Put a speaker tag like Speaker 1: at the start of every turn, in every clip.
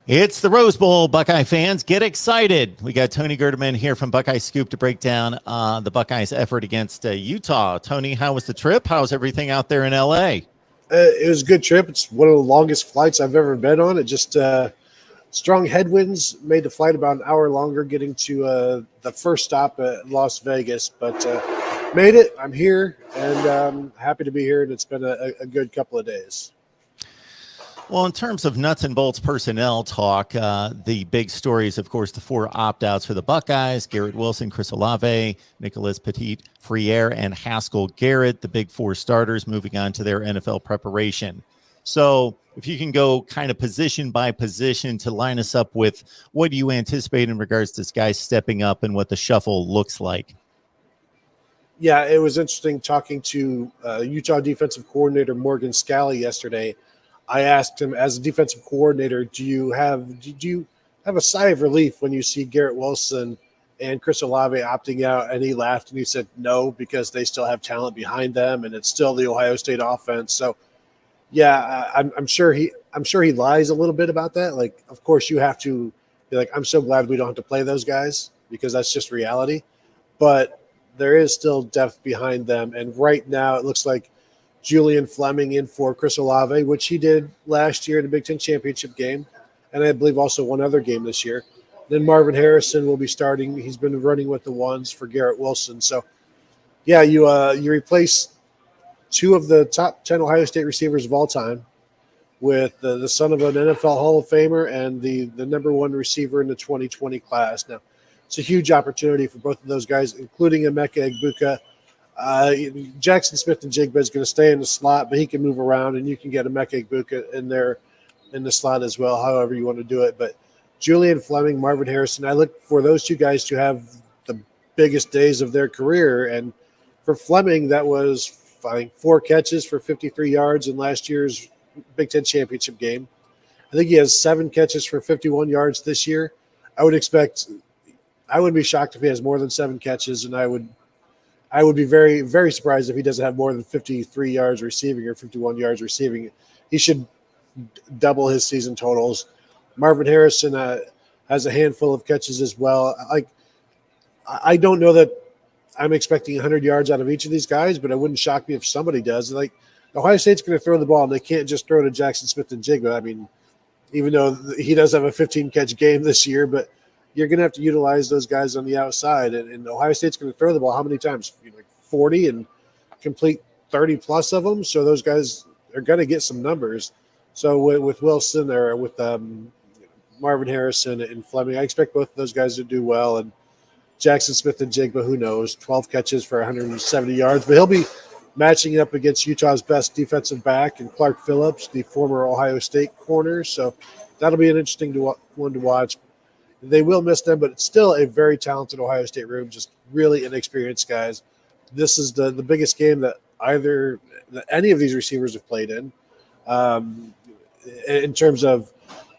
Speaker 1: It's the Rose Bowl, Buckeye fans. Get excited. We got Tony Gerdeman here from Buckeye Scoop to break down the Buckeyes' effort against Utah. Tony, how was the trip? How's everything out there in L.A.?
Speaker 2: It was a good trip. It's one of the longest flights I've ever been on. It just strong headwinds made the flight about an hour longer getting to the first stop at Las Vegas, but made it. I'm here and happy to be here, and it's been a good couple of days.
Speaker 1: Well, in terms of nuts and bolts personnel talk, the big story is, of course, the four opt-outs for the Buckeyes: Garrett Wilson, Chris Olave, Nicholas Petit-Frere, and Haskell Garrett, the big four starters moving on to their NFL preparation. So if you can go kind of position by position to line us up with what do you anticipate in regards to this guy stepping up and what the shuffle looks like.
Speaker 2: Yeah, it was interesting talking to Utah defensive coordinator Morgan Scalley yesterday. I asked him, as a defensive coordinator, do you have a sigh of relief when you see Garrett Wilson and Chris Olave opting out? And he laughed and he said no, because they still have talent behind them and it's still the Ohio State offense. So yeah, I'm sure he lies a little bit about that. Like, of course you have to be like, I'm so glad we don't have to play those guys, because that's just reality. But there is still depth behind them, and right now it looks like Julian Fleming in for Chris Olave, which he did last year in the Big Ten championship game, and I believe also one other game this year. Then Marvin Harrison will be starting. He's been running with the ones for Garrett Wilson. So, yeah, you replace two of the top 10 Ohio State receivers of all time with the son of an NFL Hall of Famer and the number one receiver in the 2020 class. Now, it's a huge opportunity for both of those guys, including Emeka Egbuka. Jackson Smith-Njigba is going to stay in the slot, but he can move around, and you can get Emeka Egbuka in there in the slot as well, however you want to do it. But Julian Fleming, Marvin Harrison, I look for those two guys to have the biggest days of their career. And for Fleming, that was, I think, 4 catches for 53 yards in last year's Big Ten championship game. I think he has 7 catches for 51 yards this year. I wouldn't be shocked if he has more than 7 catches, and I would be very, very surprised if he doesn't have more than 53 yards receiving or 51 yards receiving. He should double his season totals. Marvin Harrison has a handful of catches as well. I don't know that I'm expecting 100 yards out of each of these guys, but it wouldn't shock me if somebody does. Like, Ohio State's going to throw the ball, and they can't just throw to Jackson Smith-Njigba. I mean, even though he does have a 15-catch game this year, but you're going to have to utilize those guys on the outside. And Ohio State's going to throw the ball how many times? Like 40 and complete 30-plus of them. So those guys are going to get some numbers. So with Wilson or with Marvin Harrison and Fleming, I expect both of those guys to do well. And Jackson Smith-Njigba, who knows, 12 catches for 170 yards. But he'll be matching up against Utah's best defensive back and Clark Phillips, the former Ohio State corner. So that'll be an interesting one to watch. They will miss them, but it's still a very talented Ohio State room, just really inexperienced guys. This is the biggest game that any of these receivers have played in terms of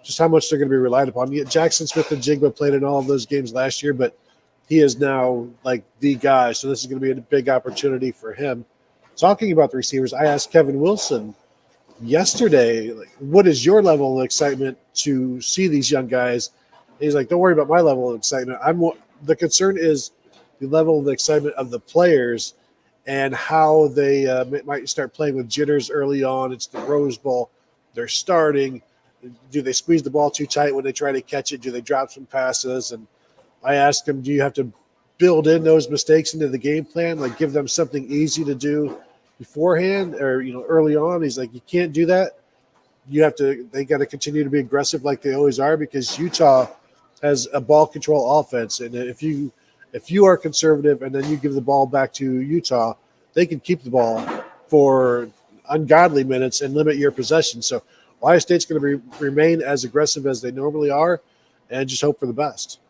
Speaker 2: just how much they're going to be relied upon. Jackson Smith-Njigba played in all of those games last year, but he is now like the guy, so this is going to be a big opportunity for him. Talking about the receivers, I asked Kevin Wilson yesterday, like, what is your level of excitement to see these young guys? He's like, don't worry about my level of excitement. The concern is the level of excitement of the players and how they might start playing with jitters early on. It's the Rose Bowl. They're starting. Do they squeeze the ball too tight when they try to catch it? Do they drop some passes? And I asked him, do you have to build in those mistakes into the game plan? Like, give them something easy to do beforehand or, early on? He's like, you can't do that. They got to continue to be aggressive like they always are, because Utah has a ball control offense. And if you are conservative and then you give the ball back to Utah, they can keep the ball for ungodly minutes and limit your possession. So Ohio State's going to remain as aggressive as they normally are and just hope for the best.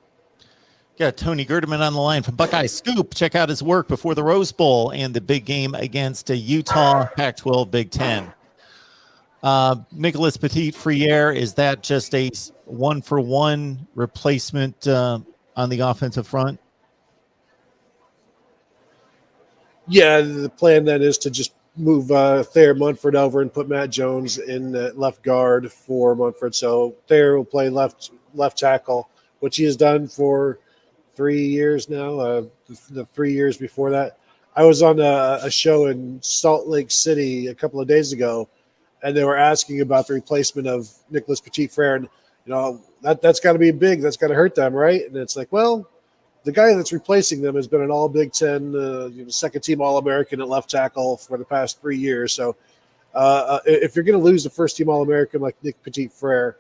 Speaker 1: Got Tony Gerdeman on the line from Buckeye Scoop. Check out his work before the Rose Bowl and the big game against Utah, Pac-12, Big Ten. Nicholas Petit-Frere, is that just a one-for-one replacement on the offensive front?
Speaker 2: Yeah, the plan then is to just move Thayer Munford over and put Matt Jones in left guard for Munford. So Thayer will play left tackle, which he has done for 3 years now. The 3 years before that, I was on a show in Salt Lake City a couple of days ago, and they were asking about the replacement of Nicholas Petit-Frere, and that's got to be big. That's got to hurt them, right? And it's like, well, the guy that's replacing them has been an All Big Ten, second team All American at left tackle for the past 3 years. So if you're going to lose a first team All American like Nick Petit-Frere,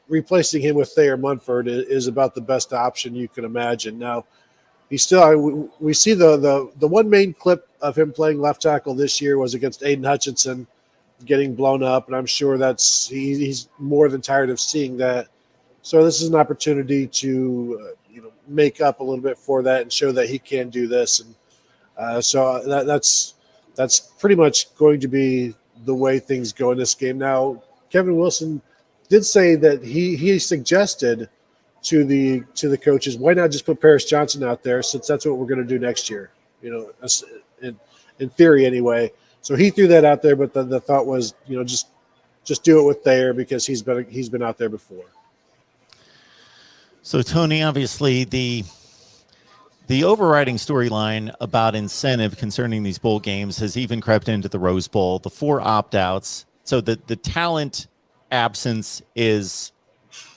Speaker 2: replacing him with Thayer Munford is about the best option you can imagine. Now, we see the one main clip of him playing left tackle this year was against Aiden Hutchinson, getting blown up, and I'm sure he's more than tired of seeing that. So this is an opportunity to make up a little bit for that and show that he can do this, and so that's pretty much going to be the way things go in this game. Now, Kevin Wilson did say that he suggested to the coaches, why not just put Paris Johnson out there, since that's what we're going to do next year, in theory anyway. So he threw that out there, but the thought was, just do it with Thayer because he's been out there before.
Speaker 1: So, Tony, obviously the overriding storyline about incentive concerning these bowl games has even crept into the Rose Bowl, the 4 opt-outs. So the talent absence is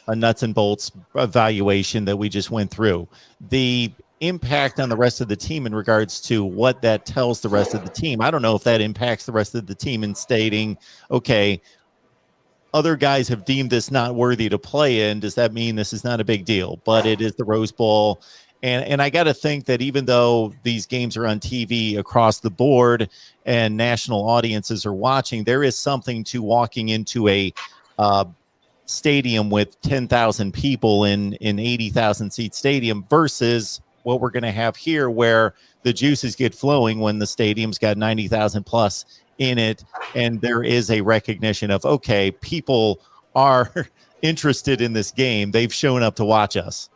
Speaker 1: a nuts and bolts evaluation that we just went through. The impact on the rest of the team in regards to what that tells the rest of the team, I don't know if that impacts the rest of the team in stating, okay, other guys have deemed this not worthy to play in. Does that mean this is not a big deal? But it is the Rose Bowl. And I got to think that even though these games are on TV across the board and national audiences are watching, there is something to walking into a stadium with 10,000 people in 80,000 seat stadium versus what we're going to have here, where the juices get flowing when the stadium's got 90,000 plus in it, and there is a recognition of, okay, people are interested in this game. They've shown up to watch us.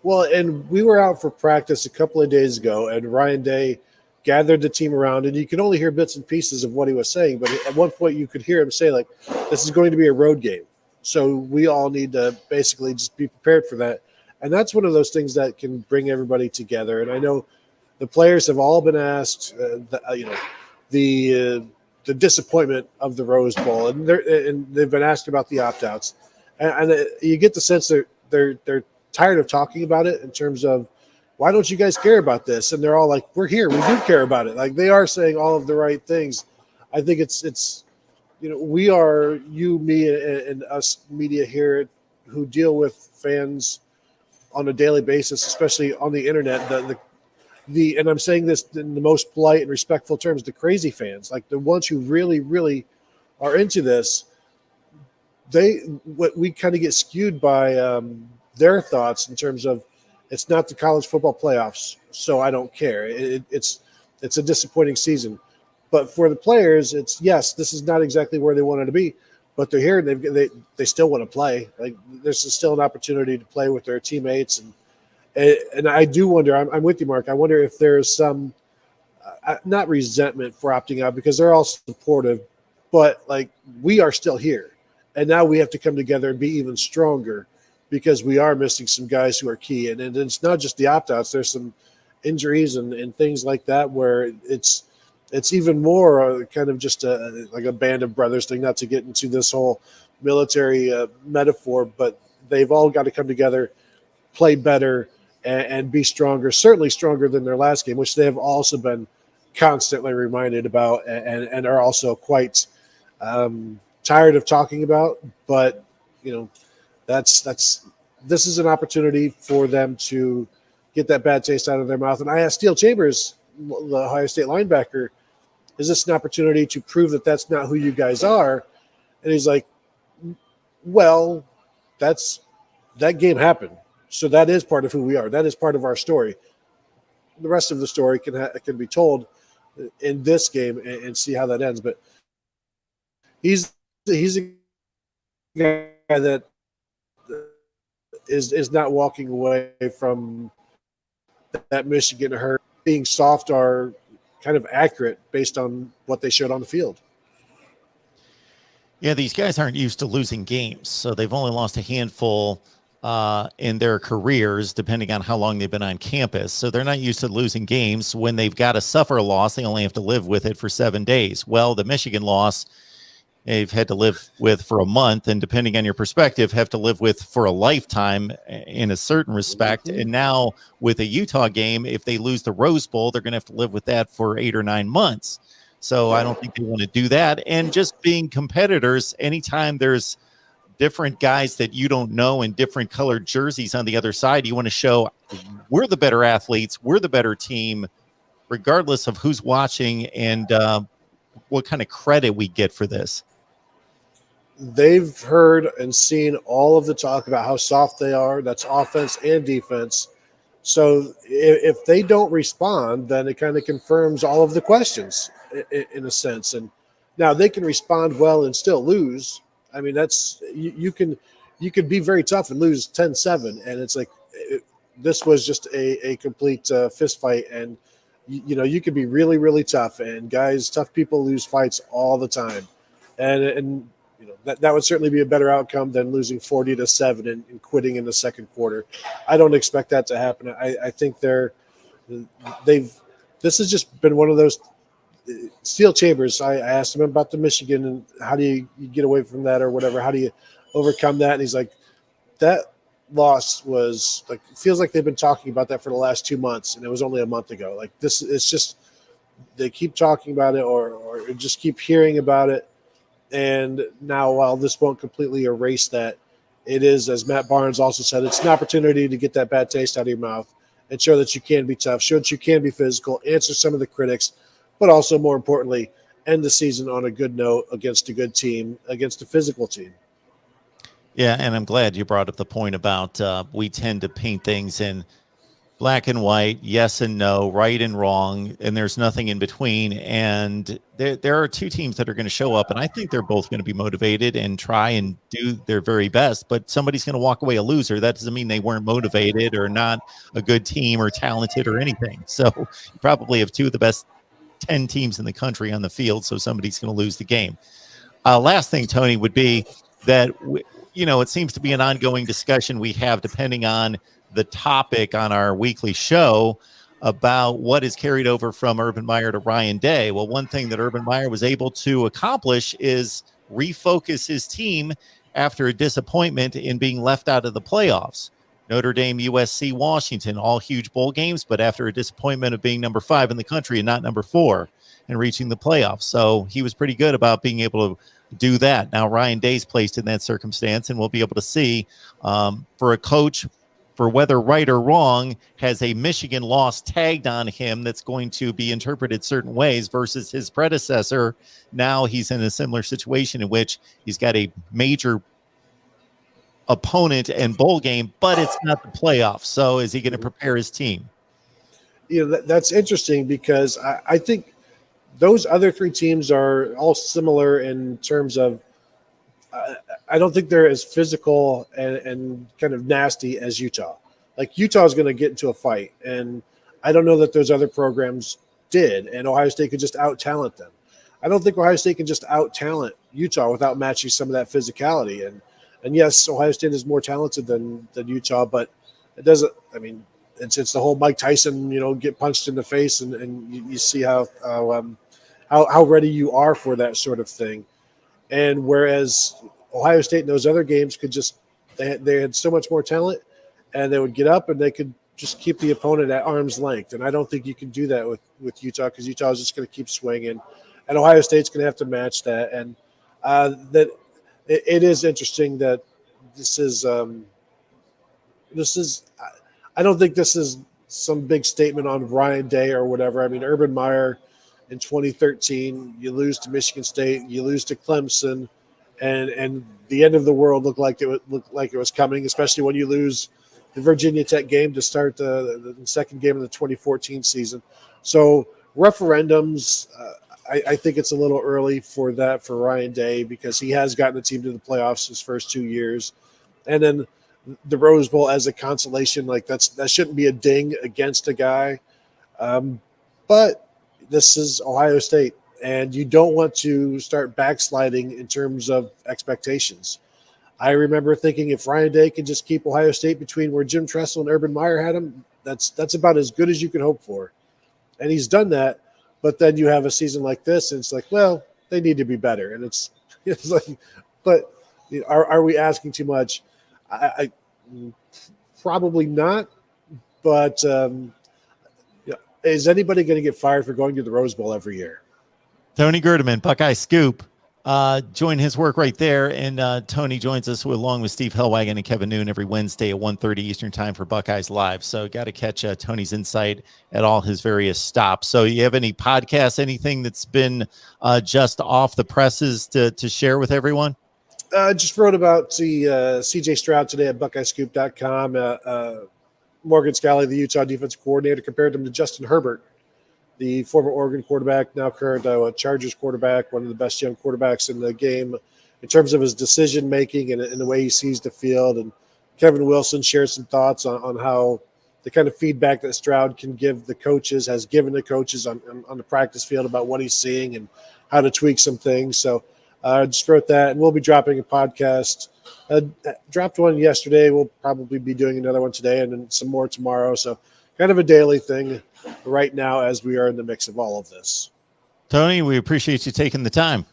Speaker 2: Well, and we were out for practice a couple of days ago, and Ryan Day gathered the team around, and you could only hear bits and pieces of what he was saying, but at one point you could hear him say, like, this is going to be a road game. So we all need to basically just be prepared for that. And that's one of those things that can bring everybody together. And I know the players have all been asked, the disappointment of the Rose Bowl, and they've been asked about the opt-outs, and you get the sense that they're tired of talking about it in terms of, why don't you guys care about this? And they're all like, we're here, we do care about it. Like, they are saying all of the right things. I think it's we are, you, me, and us media here who deal with fans on a daily basis, especially on the internet, and I'm saying this in the most polite and respectful terms, the crazy fans, like the ones who really, really are into this, we kind of get skewed by their thoughts in terms of, it's not the college football playoffs, so I don't care. It's a disappointing season. But for the players, it's, yes, this is not exactly where they wanted to be, but they're here and they still want to play. Like, there's still an opportunity to play with their teammates, and I do wonder. I'm with you, Mark. I wonder if there's some not resentment for opting out, because they're all supportive, but like, we are still here, and now we have to come together and be even stronger, because we are missing some guys who are key, and it's not just the opt-outs. There's some injuries and things like that where it's even more kind of just like a band of brothers thing, not to get into this whole military metaphor, but they've all got to come together, play better, and be stronger, certainly stronger than their last game, which they have also been constantly reminded about and are also quite tired of talking about. But, this is an opportunity for them to get that bad taste out of their mouth. And I asked Steele Chambers, the Ohio State linebacker, is this an opportunity to prove that that's not who you guys are? And he's like, well, that game happened. So that is part of who we are. That is part of our story. The rest of the story can be told in this game and see how that ends. But he's a guy that is not walking away from that Michigan hurt. Being soft are kind of accurate based on what they showed on the field.
Speaker 1: Yeah, these guys aren't used to losing games, so they've only lost a handful in their careers, depending on how long they've been on campus. So they're not used to losing games. When they've got to suffer a loss, they only have to live with it for 7 days. Well, the Michigan loss, they've had to live with for a month, and depending on your perspective, have to live with for a lifetime in a certain respect.
Speaker 2: Mm-hmm.
Speaker 1: And now with a Utah game, if they lose the Rose Bowl, they're going to have to live with that for 8 or 9 months. So I don't think they want to do that. And just being competitors, anytime there's different guys that you don't know in different colored jerseys on the other side, you want to show we're the better athletes, we're the better team, regardless of who's watching and what kind of credit we get for this.
Speaker 2: They've heard and seen all of the talk about how soft they are. That's offense and defense. So if they don't respond, then it kind of confirms all of the questions in a sense. And now they can respond well and still lose. I mean, that's you can be very tough and lose 10-7, and it's like this was just a complete fist fight. And you can be really, really tough, and tough people lose fights all the time, and that would certainly be a better outcome than losing 40-7 and quitting in the second quarter. I don't expect that to happen. I think this has just been one of those steel chambers. I asked him about the Michigan and how do you get away from that or whatever? How do you overcome that? And he's like, that loss was like, feels like they've been talking about that for the last 2 months, and it was only a month ago. Like this, it's just they keep talking about it or just keep hearing about it. And now, while this won't completely erase that, it is, as Matt Barnes also said, it's an opportunity to get that bad taste out of your mouth and show that you can be tough, show that you can be physical, answer some of the critics, but also, more importantly, end the season on a good note against a good team, against a physical team.
Speaker 1: Yeah, and I'm glad you brought up the point about we tend to paint things in black and white, yes and no, right and wrong, and there's nothing in between. And there are two teams that are going to show up, and I think they're both going to be motivated and try and do their very best, but somebody's going to walk away a loser. That doesn't mean they weren't motivated or not a good team or talented or anything. So you probably have two of the best 10 teams in the country on the field, so somebody's going to lose the game. Last thing, Tony, would be that, it seems to be an ongoing discussion we have depending on the topic on our weekly show about what is carried over from Urban Meyer to Ryan Day. Well, one thing that Urban Meyer was able to accomplish is refocus his team after a disappointment in being left out of the playoffs. Notre Dame, USC, Washington, all huge bowl games, but after a disappointment of being number 5 in the country and not number 4 and reaching the playoffs. So he was pretty good about being able to do that. Now Ryan Day's placed in that circumstance, and we'll be able to see for a coach, for whether right or wrong, has a Michigan loss tagged on him that's going to be interpreted certain ways versus his predecessor. Now he's in a similar situation in which he's got a major opponent and bowl game, but it's not the playoffs. So is he going to prepare his team?
Speaker 2: That's interesting because I think those other 3 teams are all similar in terms of I don't think they're as physical and kind of nasty as Utah. Like Utah is going to get into a fight, and I don't know that those other programs did, and Ohio State could just out-talent them. I don't think Ohio State can just out-talent Utah without matching some of that physicality. And yes, Ohio State is more talented than Utah, but it doesn't. I mean, it's the whole Mike Tyson, get punched in the face, and you see how ready you are for that sort of thing. And whereas Ohio State in those other games could just they had so much more talent, and they would get up and they could just keep the opponent at arm's length. And I don't think you can do that with Utah, because Utah is just going to keep swinging, and Ohio State's going to have to match that. And that it is interesting that this is. I don't think this is some big statement on Ryan Day or whatever. I mean, Urban Meyer in 2013, you lose to Michigan State, you lose to Clemson, and the end of the world looked like it was coming, especially when you lose the Virginia Tech game to start the second game of the 2014 season. So referendums, I think it's a little early for that for Ryan Day, because he has gotten the team to the playoffs his first 2 years, and then the Rose Bowl as a consolation, like that shouldn't be a ding against a guy. But this is Ohio State, and you don't want to start backsliding in terms of expectations. I remember thinking if Ryan Day can just keep Ohio State between where Jim Tressel and Urban Meyer had him, that's about as good as you can hope for. And he's done that. But then you have a season like this, and it's like, well, they need to be better. And it's like, but are we asking too much? I probably not. But is anybody going to get fired for going to the Rose Bowl every year?
Speaker 1: Tony Gerdeman, Buckeye Scoop. Join his work right there. And Tony joins us along with Steve Hellwagon and Kevin Noon every Wednesday at 1:30 Eastern time for Buckeyes Live. So got to catch Tony's insight at all his various stops. So you have any podcasts, anything that's been just off the presses to share with everyone?
Speaker 2: Just wrote about the CJ Stroud today at BuckeyeScoop.com. Morgan Scalley, the Utah defensive coordinator, compared him to Justin Herbert, the former Oregon quarterback, now current Chargers quarterback, one of the best young quarterbacks in the game in terms of his decision-making and the way he sees the field. And Kevin Wilson shared some thoughts on how the kind of feedback that Stroud can give the coaches, has given the coaches on the practice field about what he's seeing and how to tweak some things. So I just wrote that, and we'll be dropping a podcast. Dropped one yesterday. We'll probably be doing another one today and then some more tomorrow. So kind of a daily thing right now as we are in the mix of all of this.
Speaker 1: Tony, we appreciate you taking the time.